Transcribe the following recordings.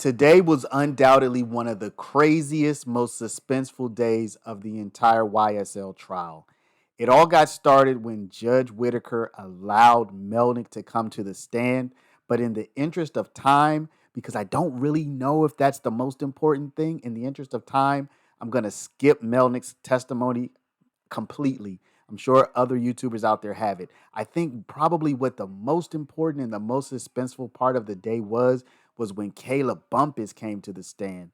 Today was undoubtedly one of the craziest, most suspenseful days of the entire YSL trial. It all got started when Judge Whitaker allowed Melnick to come to the stand, but in the interest of time, because I don't really know if that's the most important thing, in the interest of time, I'm going to skip Melnick's testimony completely. I'm sure other YouTubers out there have it. I think probably what the most important and the most suspenseful part of the day was when Kayla Bumpus came to the stand.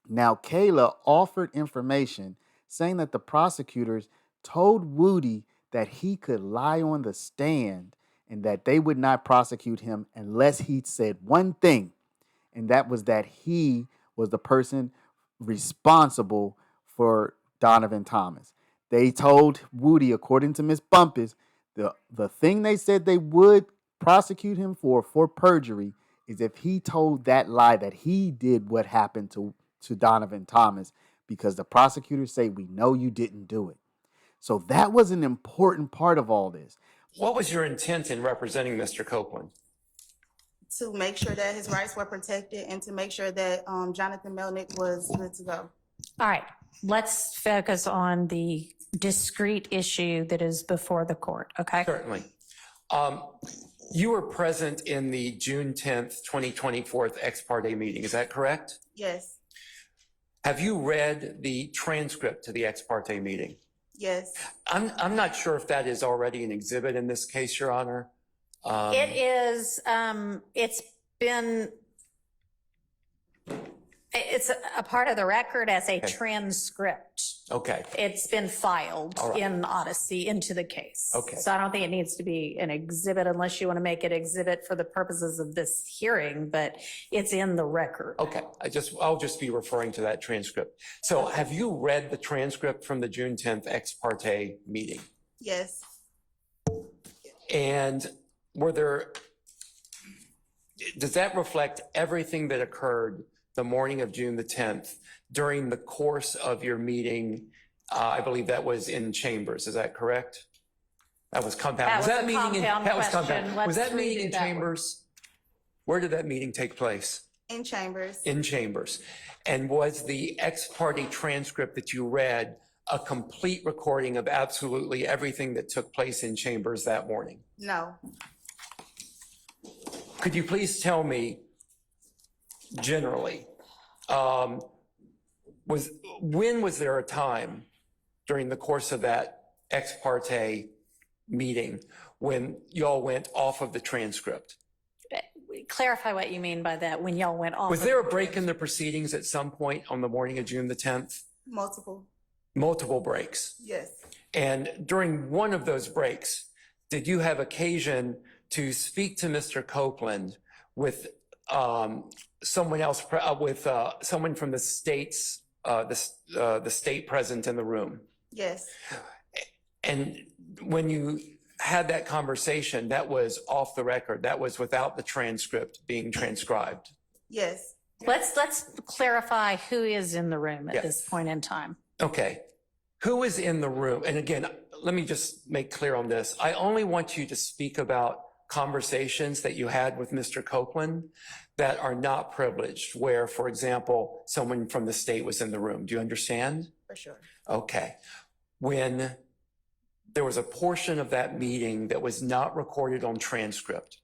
Now, Kayla offered information saying that the prosecutors told Woody that he could lie on the stand and that they would not prosecute him unless he said one thing, and that was that he was the person responsible for Donovan Thomas. They told Woody, according to Miss Bumpus, the thing they said they would prosecute him for perjury is if he told that lie that he did what happened to Donovan Thomas, because the prosecutors say, we know you didn't do it. So that was an important part of all this. What was your intent in representing Mr. Copeland? To make sure that his rights were protected and to make sure that Jonathan Melnick was good to go. All right, let's focus on the discrete issue that is before the court, okay? Certainly. You were present in the June 10th, 2024 ex parte meeting, is that correct? Yes. Have you read the transcript to the ex parte meeting? Yes. I'm not sure if that is already an exhibit in this case, Your Honor. It is, it's a part of the record as a transcript. Okay. It's been filed in Odyssey into the case. Okay. So I don't think it needs to be an exhibit unless you want to make it exhibit for the purposes of this hearing, but it's in the record. Okay, I'll just be referring to that transcript. So have you read the transcript from the June 10th ex parte meeting? Yes. And does that reflect everything that occurred the morning of June the 10th during the course of your meeting? I believe that was in chambers, is that correct? That was compound. Was that compound? Was that meeting in chambers? Where did that meeting take place? In chambers. In chambers. And was the ex parte transcript that you read a complete recording of absolutely everything that took place in chambers that morning? No. Could you please tell me, generally, when was there a time during the course of that ex parte meeting when y'all went off of the transcript? Clarify what you mean by that, when y'all went off. Was there a break in the proceedings at some point on the morning of June the 10th? Multiple breaks? Yes. And during one of those breaks, did you have occasion to speak to Mr. Copeland with someone else, someone from the states, the state present in the room? Yes. And when you had that conversation, that was off the record, that was without the transcript being transcribed? Yes. Let's clarify who is in the room at this point in time. Okay. Who is in the room? And again, let me just make clear on this. I only want you to speak about conversations that you had with Mr. Copeland that are not privileged, where, for example, someone from the state was in the room. Do you understand? For sure. Okay. When there was a portion of that meeting that was not recorded on transcript,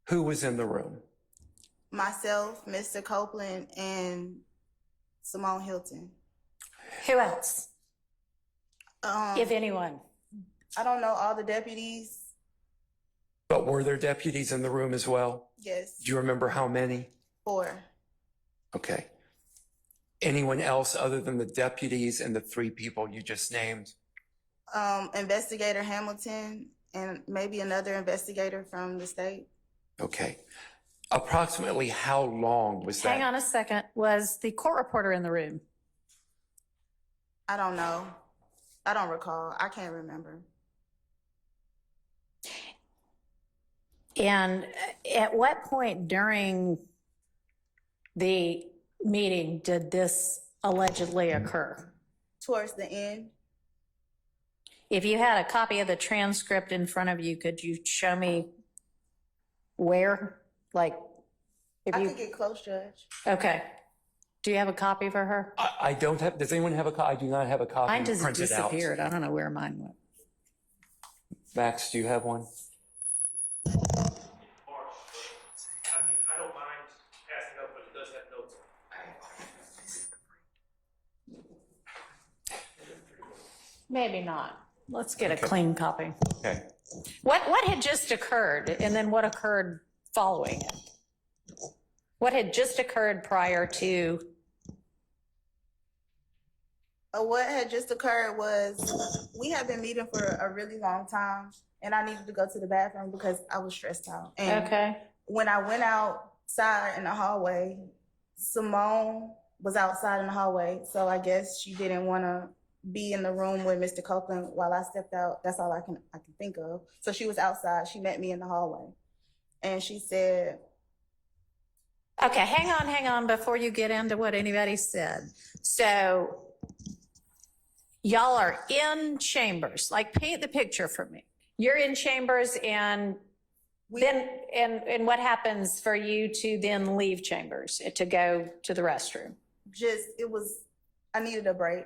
who was in the room? Myself, Mr. Copeland, and Simone Hilton. Who else? If anyone. I don't know, all the deputies. But were there deputies in the room as well? Yes. Do you remember how many? 4. Okay. Anyone else other than the deputies and the 3 people you just named? Investigator Hamilton and maybe another investigator from the state. Okay. Approximately how long was that? Hang on a second. Was the court reporter in the room? I don't know. I don't recall. I can't remember. And at what point during the meeting did this allegedly occur? Towards the end. If you had a copy of the transcript in front of you, could you show me where? Like If I you, could get close, Judge. okay. Do you have a copy for her? I don't have, does anyone have a copy? I do not have a copy Mine just printed out. disappeared. I don't know where mine went. Max, do you have one? I mean, I don't mind passing up, but it does have notes on it. Maybe not. Let's get a clean copy. Okay. What had just occurred, and then what occurred following it? What had just occurred prior to? What had just occurred was we had been meeting for a really long time, and I needed to go to the bathroom because I was stressed out. And Okay. when I went outside in the hallway, Simone was outside in the hallway, so I guess she didn't want to be in the room with Mr. Copeland while I stepped out. That's all I can think of. So she was outside. She met me in the hallway, and she said, Okay, hang on before you get into what anybody said. So y'all are in chambers, like paint the picture for me. You're in chambers and then, and what happens for you to then leave chambers to go to the restroom? I needed a break.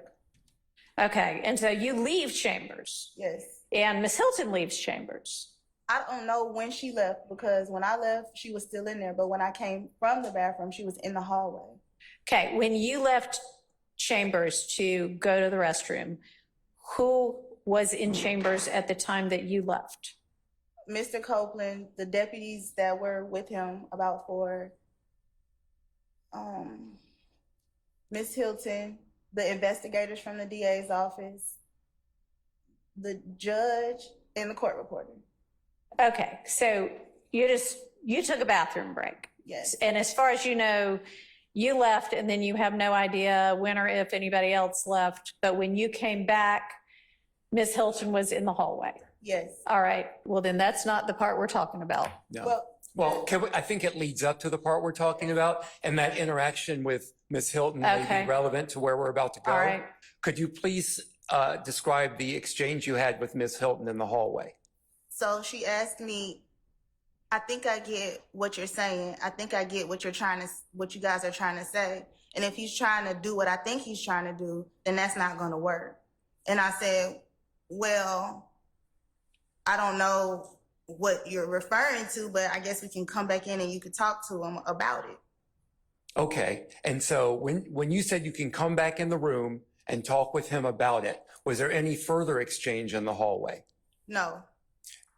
Okay, and so you leave chambers Yes. and Miss Hilton leaves chambers. I don't know when she left because when I left, she was still in there. But when I came from the bathroom, she was in the hallway. Okay, when you left chambers to go to the restroom, who was in chambers at the time that you left? Mr. Copeland, the deputies that were with him, about four, Miss Hilton, the investigators from the DA's office, the judge, and the court reporter. Okay, so you took a bathroom break. Yes. And as far as you know, you left and then you have no idea when or if anybody else left. But when you came back, Miss Hilton was in the hallway. Yes. All right, well then that's not the part we're talking about. No. Well, I think it leads up to the part we're talking about, and that interaction with Ms. Hilton may Okay. be relevant to where we're about to go. All right. Could you please describe the exchange you had with Ms. Hilton in the hallway? So she asked me, I think I get what you're saying. I think I get what you guys are trying to say. And if he's trying to do what I think he's trying to do, then that's not going to work. And I said, well, I don't know what you're referring to, but I guess we can come back in and you could talk to him about it. Okay, and so when you said you can come back in the room and talk with him about it, was there any further exchange in the hallway? No.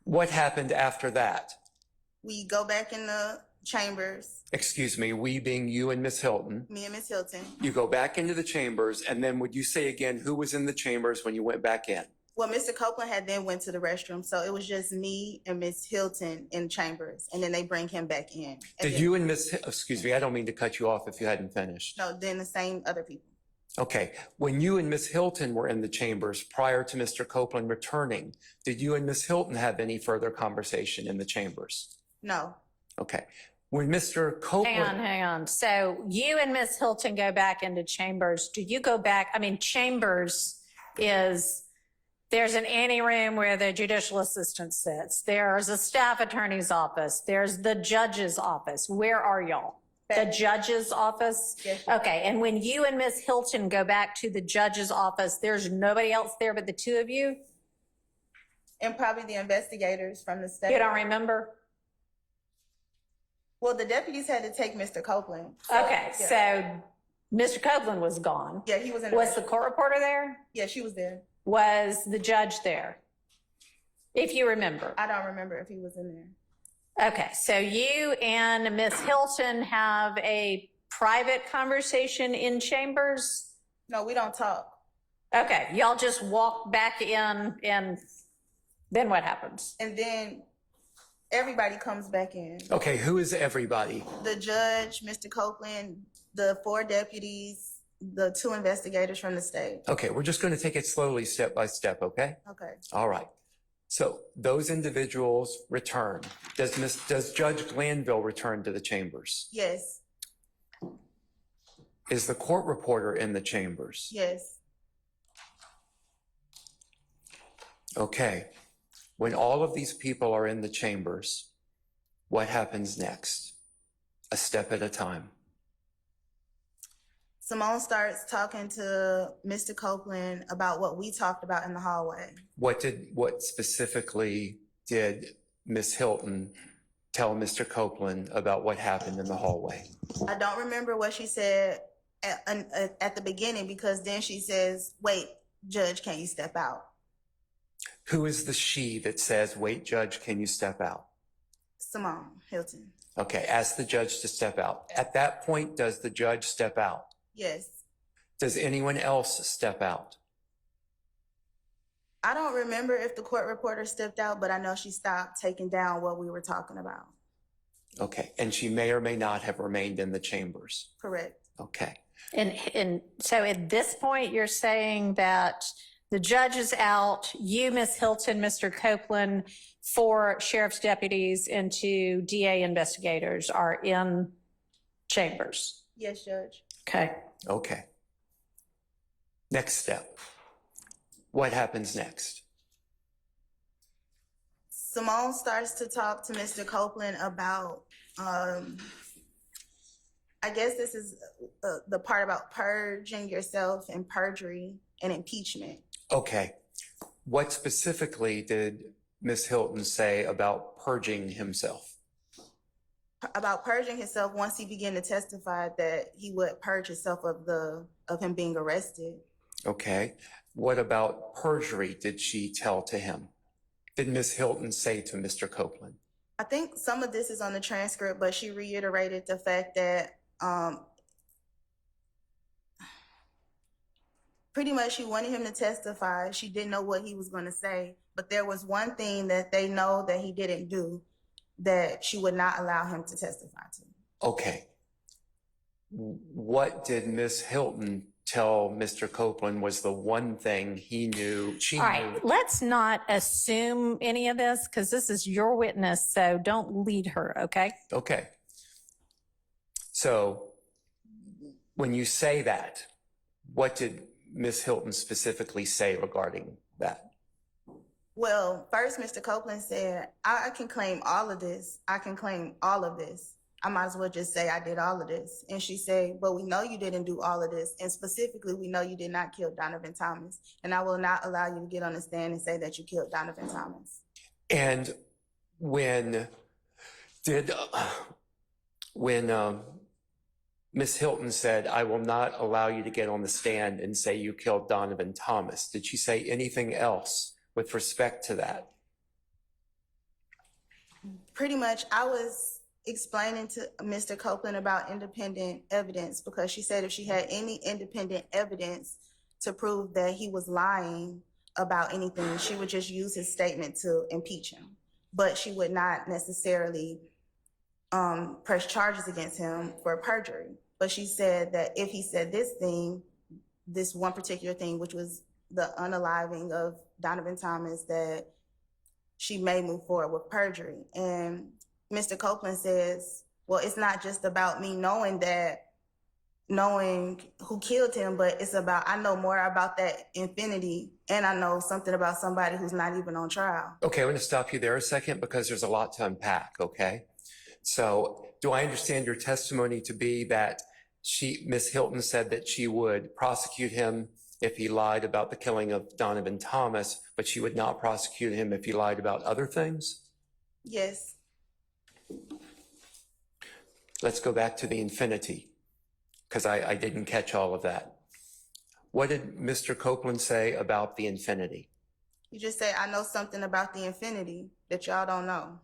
What happened after that? We go back in the chambers, Excuse me, we being you and Miss Hilton. me and Miss Hilton. You go back into the chambers, and then would you say again who was in the chambers when you went back in? Well, Mr. Copeland had then went to the restroom, so it was just me and Miss Hilton in chambers, and then they bring him back in. And Did then- you and excuse me, I don't mean to cut you off if you hadn't finished. No, then the same other people. Okay, when you and Miss Hilton were in the chambers prior to Mr. Copeland returning, did you and Miss Hilton have any further conversation in the chambers? No. Okay, when Mr. Copeland. Hang on. So you and Miss Hilton go back into chambers. Do you go back? I mean, chambers is, there's an anteroom where the judicial assistant sits. There's a staff attorney's office. There's the judge's office. Where are y'all? The judge's office? Yes. Okay, and when you and Miss Hilton go back to the judge's office, there's nobody else there but the two of you? And probably the investigators from the state. You don't remember? Well, the deputies had to take Mr. Copeland. Okay, yeah. so Mr. Copeland was gone. Yeah, he was in. Was the court reporter there? Yeah, she was there. Was the judge there? If you remember. I don't remember if he was in there. Okay, so you and Miss Hilton have a private conversation in chambers? No, we don't talk. Okay, y'all just walk back in and then what happens? And then everybody comes back in. Okay, who is everybody? The judge, Mr. Copeland, the four deputies, the two investigators from the state. Okay, we're just going to take it slowly, step by step, okay? Okay. All right. So those individuals return. Does Judge Glanville return to the chambers? Yes. Is the court reporter in the chambers? Yes. Okay. When all of these people are in the chambers, what happens next? a step at a time. Simone starts talking to Mr. Copeland about what we talked about in the hallway. What specifically did Ms. Hilton tell Mr. Copeland about what happened in the hallway? I don't remember what she said at the beginning, because then she says, wait, Judge, can you step out? Who is the she that says, wait, Judge, can you step out? Simone Hilton. Okay, ask the judge to step out. At that point, does the judge step out? Yes. Does anyone else step out? I don't remember if the court reporter stepped out, but I know she stopped taking down what we were talking about. Okay, and she may or may not have remained in the chambers. Correct. Okay. And so at this point, you're saying that the judge is out, you, Ms. Hilton, Mr. Copeland, 4 sheriff's deputies and 2 DA investigators are in chambers. Yes, Judge. Okay. Okay. Next step. What happens next? Simone starts to talk to Mr. Copeland about, I guess this is the part about purging yourself and perjury and impeachment. Okay. What specifically did Ms. Hilton say about purging himself? About purging himself, once he began to testify that he would purge himself of him being arrested. Okay. What about perjury did she tell to him? Did Ms. Hilton say to Mr. Copeland? I think some of this is on the transcript, but she reiterated the fact that pretty much she wanted him to testify. She didn't know what he was going to say, but there was one thing that they know that he didn't do that she would not allow him to testify to. Okay. What did Ms. Hilton tell Mr. Copeland was the one thing he knew, she All knew? right, let's not assume any of this because this is your witness, so don't lead her, okay? Okay. So when you say that, what did Ms. Hilton specifically say regarding that? Well, first, Mr. Copeland said, I can claim all of this. I can claim all of this. I might as well just say I did all of this. And she said, but we know you didn't do all of this. And specifically, we know you did not kill Donovan Thomas. And I will not allow you to get on the stand and say that you killed Donovan Thomas. And when Ms. Hilton said, I will not allow you to get on the stand and say you killed Donovan Thomas, did she say anything else with respect to that? Pretty much, I was explaining to Mr. Copeland about independent evidence, because she said if she had any independent evidence to prove that he was lying about anything, she would just use his statement to impeach him. But she would not necessarily press charges against him for perjury. But she said that if he said this thing, this one particular thing, which was the unaliving of Donovan Thomas, that she may move forward with perjury. And Mr. Copeland says, well, it's not just about me knowing who killed him, but it's about, I know more about that infinity, and I know something about somebody who's not even on trial. Okay, I'm going to stop you there a second because there's a lot to unpack, okay? So do I understand your testimony to be that Ms. Hilton said that she would prosecute him if he lied about the killing of Donovan Thomas, but she would not prosecute him if he lied about other things? Yes. Let's go back to the infinity, because I didn't catch all of that. What did Mr. Copeland say about the infinity? You just say, I know something about the infinity that y'all don't know.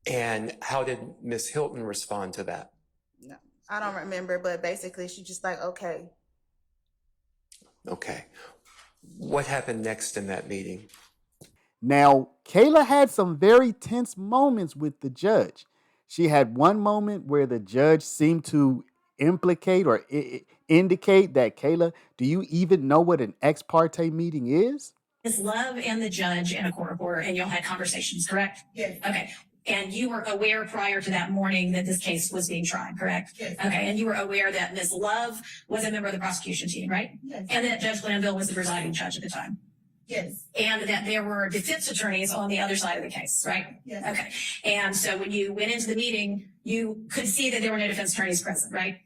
And how did Ms. Hilton respond to that? No, I don't remember, but basically she just like, okay. Okay. What happened next in that meeting? Now, Kayla had some very tense moments with the judge. She had one moment where the judge seemed to implicate or indicate that, Kayla, do you even know what an ex parte meeting is? Is Love and the judge in a court reporter, and y'all had conversations, correct? Yes. Okay. And you were aware prior to that morning that this case was being tried, correct? Yes. Okay. And you were aware that Ms. Love was a member of the prosecution team, right? Yes. And that Judge Glanville was the presiding judge at the time. Yes. And that there were defense attorneys on the other side of the case, right? Yes. Okay. And so when you went into the meeting, you could see that there were no defense attorneys present, right?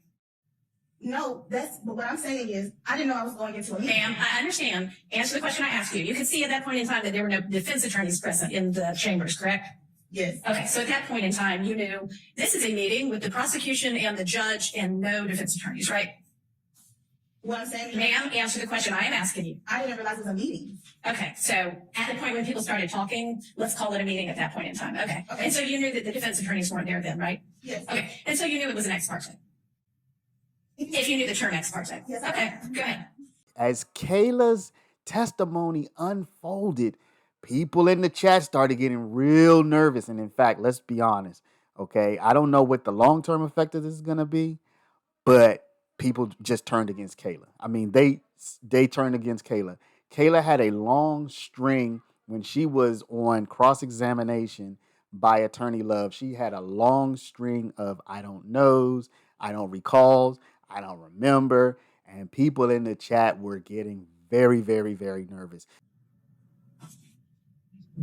No, but what I'm saying is, I didn't know I was going into a meeting. Ma'am, I understand. Answer the question I asked you. You could see at that point in time that there were no defense attorneys present in the chambers, correct? Yes. Okay, so at that point in time, you knew this is a meeting with the prosecution and the judge and no defense attorneys, right? What I'm saying is, Ma'am, answer the question I am asking you. I didn't realize it was a meeting. Okay, so at the point when people started talking, let's call it a meeting at that point in time. Okay. Okay. And so you knew that the defense attorneys weren't there then, right? Yes. Okay. And so you knew it was an ex parte. If you knew the term ex parte. Yes. Okay, go ahead. As Kayla's testimony unfolded, people in the chat started getting real nervous. And in fact, let's be honest, okay? I don't know what the long-term effect of this is going to be, but people just turned against Kayla. I mean, they turned against Kayla. Kayla had a long string when she was on cross-examination by Attorney Love. She had a long string of I don't knows, I don't recalls, I don't remember, and people in the chat were getting very, very, very nervous.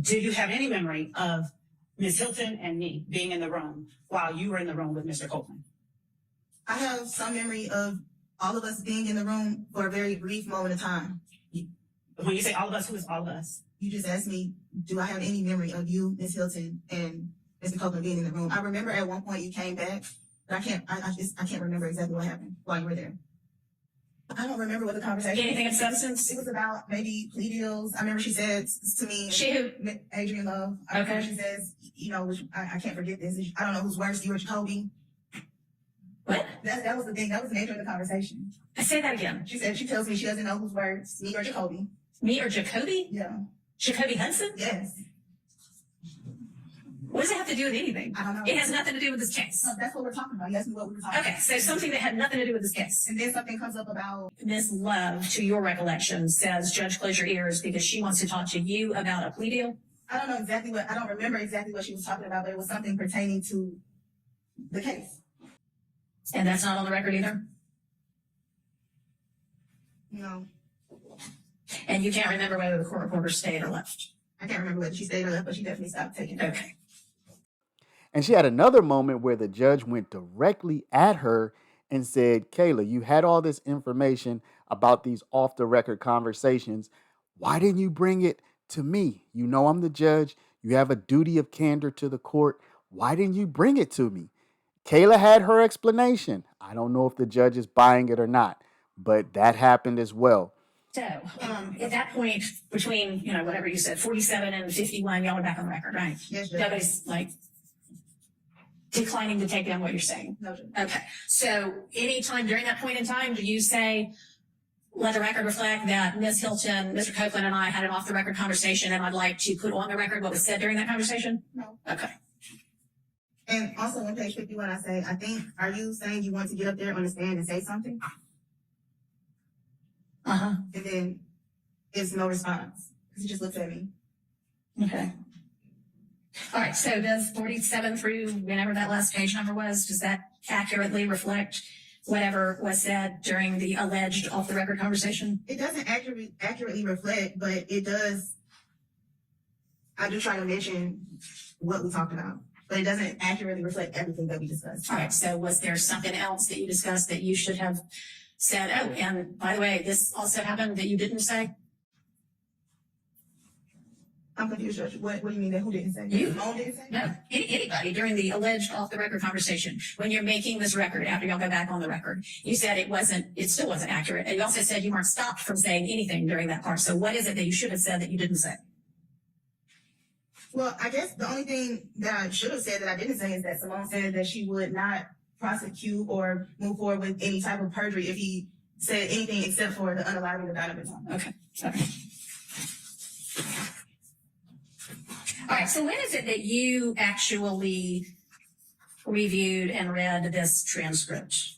Do you have any memory of Ms. Hilton and me being in the room while you were in the room with Mr. Copeland? I have some memory of all of us being in the room for a very brief moment of time. When you say all of us, who is all of us? You just asked me, do I have any memory of you, Ms. Hilton, and Mr. Copeland being in the room? I remember at one point you came back, but I can't remember exactly what happened while you were there. I don't remember what the conversation. Anything of substance? It was about maybe plea deals. I remember she said to me, She who? Adrian Love. I remember Okay. she says, you know, which I can't forget this. I don't know who's worse, you or Jacoby. What? That was the thing. That was the nature of the conversation. I say that again. She tells me she doesn't know who's worse, me or Jacoby. Me or Jacoby? Yeah. Jacoby Hudson? Yes. What does it have to do with anything? I don't know. It has nothing to do with this case. So that's what we're talking about. You asked me what we were talking Okay, about. so something that had nothing to do with this case. And then something comes up about, Ms. Love, to your recollection, says, Judge, close your ears because she wants to talk to you about a plea deal. I don't remember exactly what she was talking about, but it was something pertaining to the case. And that's not on the record either. No, And you can't remember whether the court reporter stayed or left. I can't remember whether she stayed or left, but she definitely stopped taking it. Okay. And she had another moment where the judge went directly at her and said, Kayla, you had all this information about these off-the-record conversations. Why didn't you bring it to me? You know I'm the judge. You have a duty of candor to the court. Why didn't you bring it to me? Kayla had her explanation. I don't know if the judge is buying it or not, but that happened as well. So, at that point, between, whatever you said, 47 and 51, y'all are back on the record, right? Yes, Judge. Nobody's, declining to take down what you're saying. No, Judge. Okay. So, anytime during that point in time, do you say, let the record reflect that Ms. Hilton, Mr. Copeland, and I had an off-the-record conversation, and I'd like to put on the record what was said during that conversation? No. Okay. And also on page 51, I say, are you saying you want to get up there on the stand and say something? Uh-huh. And then it's no response. Because he just looks at me. Okay. All right. So does 47 through whenever that last page number was, does that accurately reflect whatever was said during the alleged off-the-record conversation? It doesn't accurately reflect, but it does. I do try to mention what we talked about, but it doesn't accurately reflect everything that we discussed. All right. So was there something else that you discussed that you should have said, oh, and by the way, this also happened that you didn't say? I'm confused, Judge. What do you mean that who didn't say? You. Simone didn't say? No, anybody during the alleged off-the-record conversation, when you're making this record, after y'all go back on the record, you said it still wasn't accurate. And you also said you weren't stopped from saying anything during that part. So what is it that you should have said that you didn't say? Well, I guess the only thing that I should have said that I didn't say is that Simone said that she would not prosecute or move forward with any type of perjury if he said anything except for the unaliving of Donovan Thomas. Okay. Sorry. All right. So when is it that you actually reviewed and read this transcript?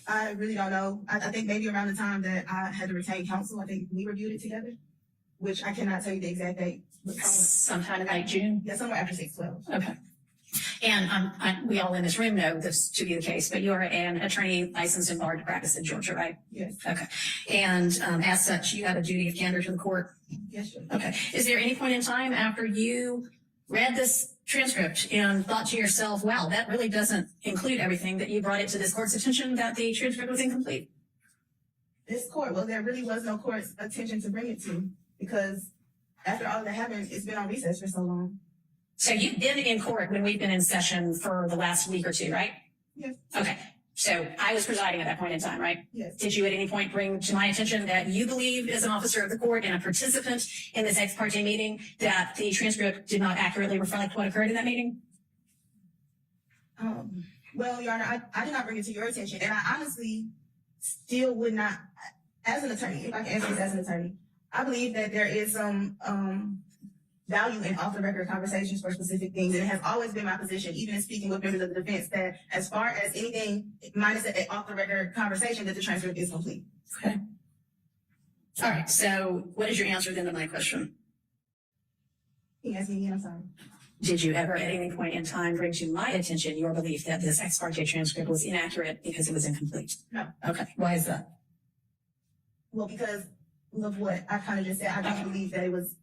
I really don't know. I think maybe around the time that I had to retain counsel, I think we reviewed it together, which I cannot tell you the exact date. Sometime in late June? Yeah, somewhere after 6/12. Okay. And we all in this room know this to be the case, but you're an attorney licensed and barred to practice in Georgia, right? Yes. Okay. And as such, you have a duty of candor to the court. Yes, Judge. Okay. Is there any point in time after you read this transcript and thought to yourself, wow, that really doesn't include everything, that you brought it to this court's attention that the transcript was incomplete? This court, well, there really was no court's attention to bring it to, because after all that happened, it's been on recess for so long. So you've been in court when we've been in session for the last week or two, right? Yes. Okay. So I was presiding at that point in time, right? Yes. Did you at any point bring to my attention that you believe, as an officer of the court and a participant in this ex parte meeting, that the transcript did not accurately reflect what occurred in that meeting? Well, Your Honor, I did not bring it to your attention, and I honestly still would not, as an attorney, if I can answer this as an attorney, I believe that there is some value in off-the-record conversations for specific things, and it has always been my position, even in speaking with members of the defense, that as far as anything minus an off-the-record conversation, that the transcript is complete. Okay. All right. So what is your answer then to my question? Can you ask me again? I'm sorry. Did you ever at any point in time bring to my attention your belief that this ex parte transcript was inaccurate because it was incomplete? No. Okay. Why is that? Well, because of what I kind of just said, I don't believe that it was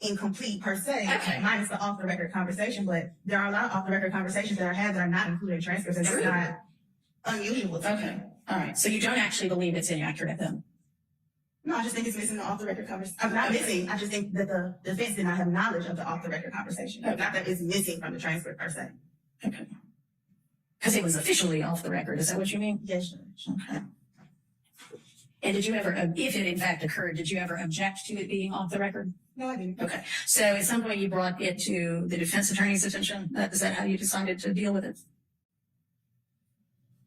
incomplete per se, Okay. minus the off-the-record conversation, but there are a lot of off-the-record conversations that are had that are not included in transcripts, and that's not unusual to me. Okay. All right. So you don't actually believe it's inaccurate then? No, I just think it's missing the off-the-record conversation. I'm not missing, I just think that the defense did not have knowledge of the off-the-record conversation. Okay. Not that it's missing from the transcript per se. Okay. Because it was officially off the record. Is that what you mean? Yes, Judge. Okay. And did you ever, if it in fact occurred, did you ever object to it being off the record? No, I didn't. Okay. So at some point you brought it to the defense attorney's attention. Is that how you decided to deal with it?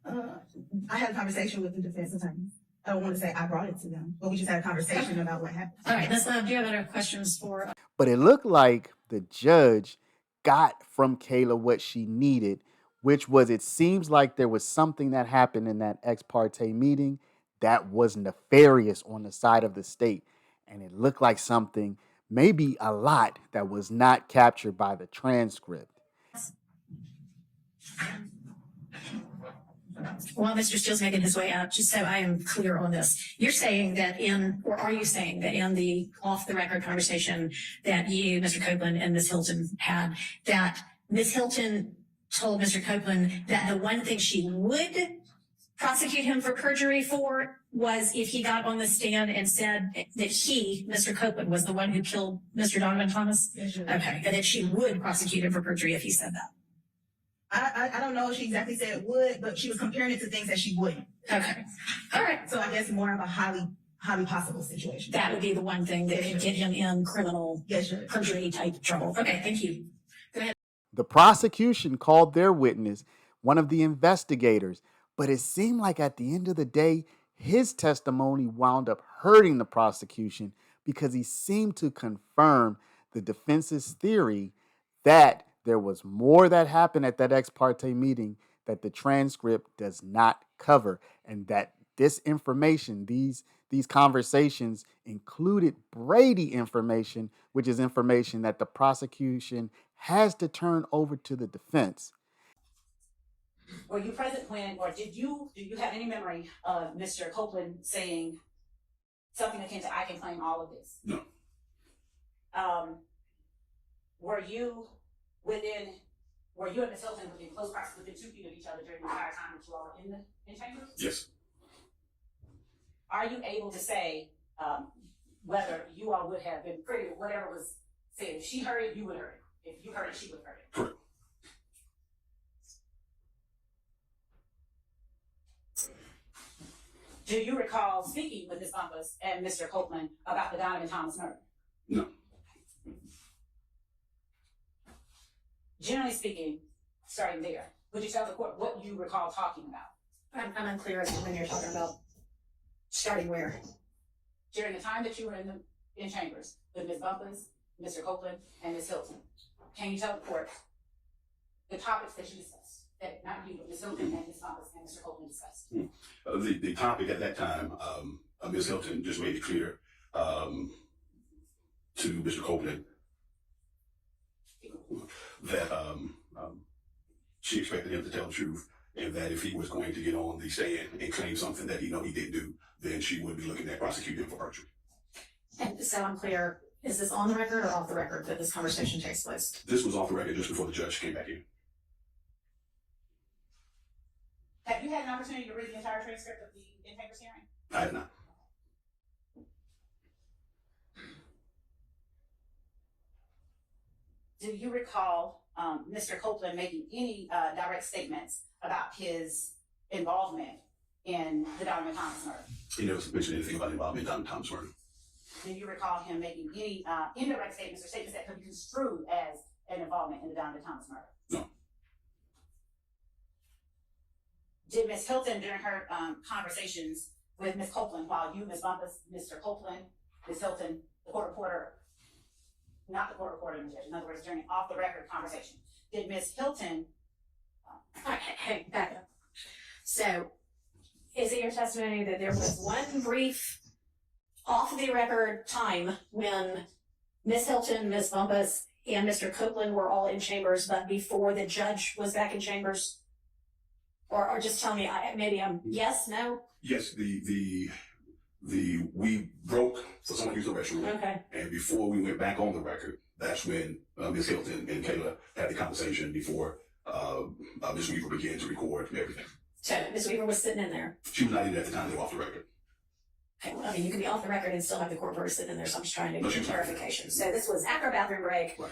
I had a conversation with the defense attorney. I don't want to say I brought it to them, but we just had a conversation about what happened. All right. Let's, do you have other questions for? But it looked like the judge got from Kayla what she needed, which was, it seems like there was something that happened in that ex parte meeting that was nefarious on the side of the state. And it looked like something, maybe a lot, that was not captured by the transcript. While Mr. Steele's making his way out, just so I am clear on this, you're saying that or are you saying that in the off-the-record conversation that you, Mr. Copeland, and Ms. Hilton had, that Ms. Hilton told Mr. Copeland that the one thing she would prosecute him for perjury for was if he got on the stand and said that he, Mr. Copeland, was the one who killed Mr. Donovan Thomas? Yes, Judge. Okay, and that she would prosecute him for perjury if he said that. I don't know if she exactly said would, but she was comparing it to things that she wouldn't. Okay, all right. So I guess more of a highly possible situation. That would be the one thing that could get him in criminal Yes, Judge. perjury type trouble. Okay, thank you. The prosecution called their witness, one of the investigators, but it seemed like at the end of the day, his testimony wound up hurting the prosecution because he seemed to confirm the defense's theory that there was more that happened at that ex parte meeting that the transcript does not cover, and that this information, these conversations included Brady information, which is information that the prosecution has to turn over to the defense. Were you present when, or do you have any memory of Mr. Copeland saying something akin to, I can claim all of this? No. Were you and Ms. Hilton within close proximity, within 2 feet of each other during the entire time that you all were in chambers? Yes. Are you able to say whether you all would have been privy to whatever was said? If she heard it, you would have heard it. If you heard it, she would have heard it. Correct. Do you recall speaking with Ms. Bumpus and Mr. Copeland about the Donovan Thomas murder? No. Generally speaking, starting there, would you tell the court what you recall talking about? I'm unclear as to when you're talking about starting where. During the time that you were in chambers with Ms. Bumpus, Mr. Copeland, and Ms. Hilton, can you tell the court the topics that you discussed? That not you, but Ms. Hilton and Ms. Bumpus and Mr. Copeland discussed? The topic at that time, Ms. Hilton just made it clear to Mr. Copeland that she expected him to tell the truth, and that if he was going to get on the stand and claim something that he didn't do, then she would be looking at prosecuting him for perjury. And so I'm clear, is this on the record or off the record that this conversation takes place? This was off the record just before the judge came back in. Have you had an opportunity to read the entire transcript of the in-chambers hearing? I have not. Do you recall Mr. Copeland making any direct statements about his involvement in the Donovan Thomas murder? He never mentioned anything about involvement in Donovan Thomas murder. Do you recall him making any indirect statements or statements that could be construed as an involvement in the Donovan Thomas murder? No. Did Ms. Hilton, during her conversations with Ms. Copeland, while you, Ms. Bumpus, Mr. Copeland, Ms. Hilton, the court reporter, not the court reporter, in other words, during an off-the-record conversation, did Ms. Hilton... Hey, back up. So, is it your testimony that there was one brief off-the-record time when Ms. Hilton, Ms. Bumpus, and Mr. Copeland were all in chambers, but before the judge was back in chambers? Or just tell me, maybe I'm yes, no? Yes, we broke for someone to use the restroom. Okay. And before we went back on the record, that's when Ms. Hilton and Kayla had the conversation before Ms. Weaver began to record everything. So Ms. Weaver was sitting in there. She was not in there at the time they were off the record. Okay, well, I mean, you can be off the record and still have the court reporter sitting in there, so I'm just trying to No, get she was not. clarification. So this was after a bathroom break. Right.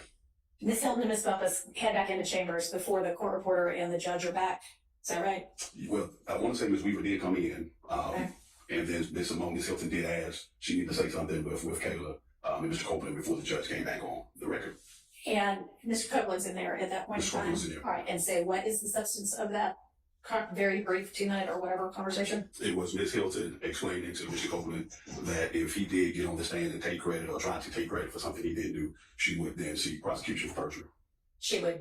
Ms. Hilton and Ms. Bumpus head back into chambers before the court reporter and the judge are back. Is that right? Well, I want to say Ms. Weaver did come in, Okay. and then Ms. Hilton did ask she needed to say something with Kayla and Mr. Copeland before the judge came back on the record. And Mr. Copeland's in there at that point in Mr. time. Copeland's in there. All right, and say, what is the substance of that very brief 2-minute or whatever conversation? It was Ms. Hilton explaining to Mr. Copeland that if he did get on the stand and take credit or try to take credit for something he didn't do, she would then seek prosecution for perjury. She would.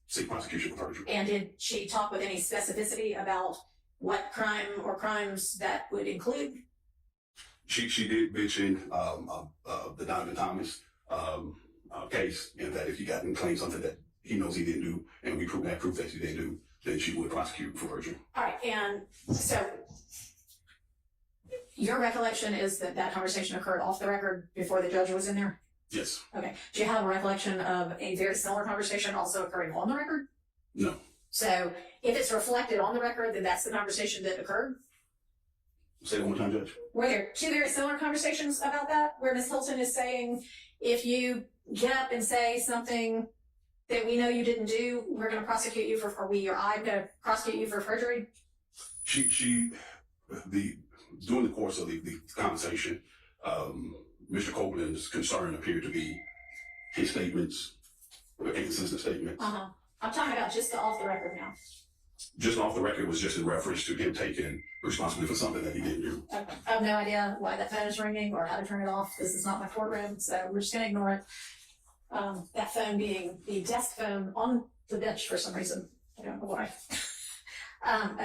Seek prosecution for perjury. And did she talk with any specificity about what crime or crimes that would include? She did mention the Donovan Thomas case, and that if he got and claimed something that he knows he didn't do, and we have proof that he didn't do, then she would prosecute for perjury. All right, and so your recollection is that that conversation occurred off the record before the judge was in there? Yes. Okay. Do you have a recollection of a very similar conversation also occurring on the record? No. So if it's reflected on the record, then that's the conversation that occurred? Say it one more time, Judge. Were there two very similar conversations about that, where Ms. Hilton is saying, if you get up and say something that we know you didn't do, we're going to prosecute you for, or we or I'm going to prosecute you for perjury? During the course of the conversation, Mr. Copeland's concern appeared to be his statements, inconsistent statements. I'm talking about just the off the record now. Just off the record was just in reference to him taking responsibility for something that he didn't do. Okay. I have no idea why that phone is ringing or how to turn it off. This is not my courtroom, so we're just going to ignore it. That phone being the desk phone on the bench for some reason. I don't know why.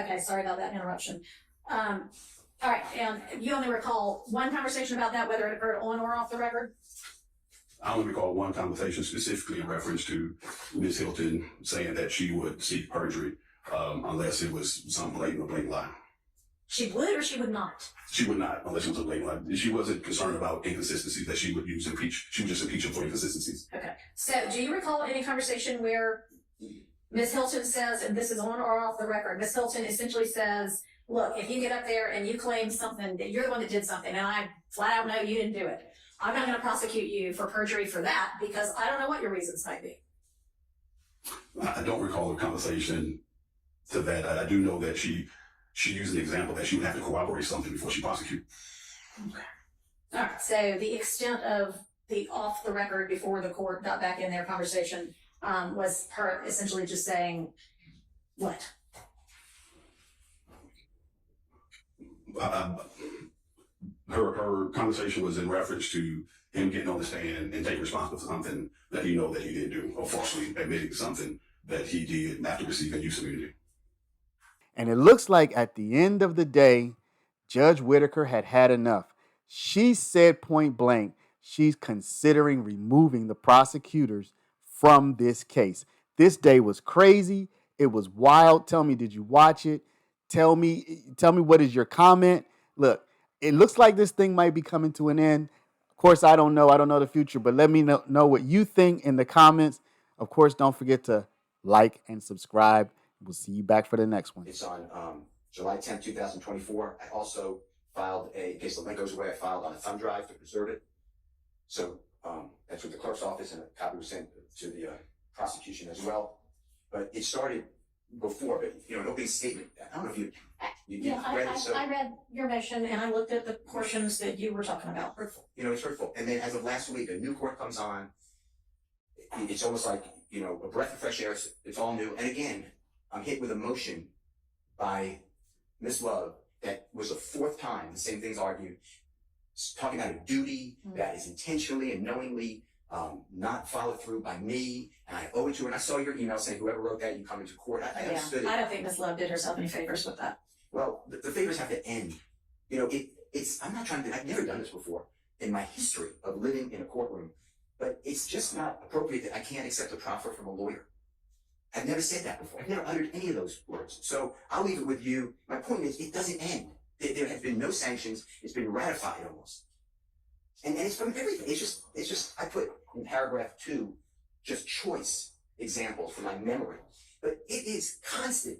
Okay, sorry about that interruption. All right, and you only recall one conversation about that, whether it occurred on or off the record? I only recall one conversation specifically in reference to Ms. Hilton saying that she would seek perjury unless it was some blatant lie. She would or she would not? She would not, unless it was a blatant lie. She wasn't concerned about inconsistencies that she would use to impeach. She would just impeach him for inconsistencies. Okay. So do you recall any conversation where Ms. Hilton says, and this is on or off the record, Ms. Hilton essentially says, look, if you get up there and you claim something, that you're the one that did something, and I flat out know you didn't do it, I'm not going to prosecute you for perjury for that because I don't know what your reasons might be. I don't recall a conversation to that. I do know that she used an example that she would have to corroborate something before she prosecute. Okay. All right. So the extent of the off the record before the court got back in their conversation was her essentially just saying what? Her conversation was in reference to him getting on the stand and taking responsibility for something that he know that he didn't do, or falsely admitting something that he did after receiving use immunity. And it looks like at the end of the day, Judge Whitaker had had enough. She said point blank, she's considering removing the prosecutors from this case. This day was crazy. It was wild. Tell me, did you watch it? Tell me what is your comment? Look, it looks like this thing might be coming to an end. Of course, I don't know. I don't know the future, but let me know what you think in the comments. Of course, don't forget to like and subscribe. We'll see you back for the next one. It's on July 10th, 2024. I also filed in case the link goes away, I filed on a thumb drive to preserve it. So that's with the clerk's office, and a copy was sent to the prosecution as well. But it started before, but an opening statement. I don't know if you read it. So I read your motion and I looked at the portions that you were talking about. hurtful. It's hurtful. And then as of last week, a new court comes on. It's almost like a breath of fresh air. It's all new. And again, I'm hit with a motion by Ms. Love that was the fourth time the same thing's argued, talking about a duty that is intentionally and knowingly not followed through by me, and I owe it to her. And I saw your email saying whoever wrote that, you come into court. I understood it. I don't think Ms. Love did herself any favors with that. Well, the favors have to end. I'm not trying to, I've never done this before in my history of living in a courtroom, but it's just not appropriate that I can't accept a proffer from a lawyer. I've never said that before. I've never uttered any of those words. So I'll leave it with you. My point is, it doesn't end. There have been no sanctions. It's been ratified almost. And it's from everything. It's just, I put in paragraph 2, just choice examples from my memory. But it is constant.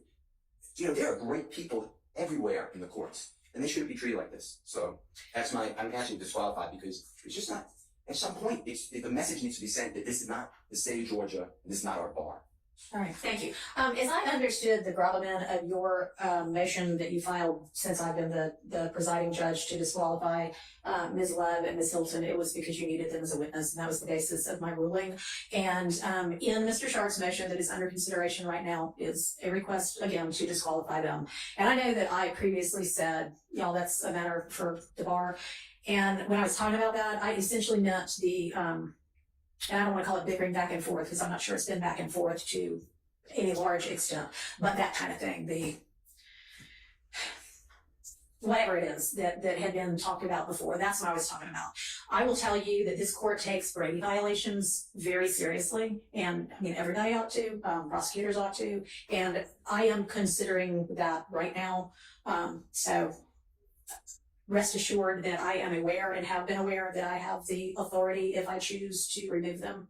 There are great people everywhere in the courts, and they shouldn't be treated like this. So I'm actually disqualified because it's just not, at some point, the message needs to be sent that this is not the state of Georgia, and this is not our bar. All right, thank you. As I understood the gravamen of your motion that you filed since I've been the presiding judge to disqualify Ms. Love and Ms. Hilton, it was because you needed them as a witness, and that was the basis of my ruling. And in Mr. Sharp's motion that is under consideration right now is a request, again, to disqualify them. And I know that I previously said, that's a matter for the bar. And when I was talking about that, I essentially meant the and I don't want to call it bickering back and forth because I'm not sure it's been back and forth to any large extent, but that kind of thing, whatever it is that had been talked about before, that's what I was talking about. I will tell you that this court takes Brady violations very seriously, and everybody ought to, prosecutors ought to, and I am considering that right now. So rest assured that I am aware and have been aware that I have the authority if I choose to remove them.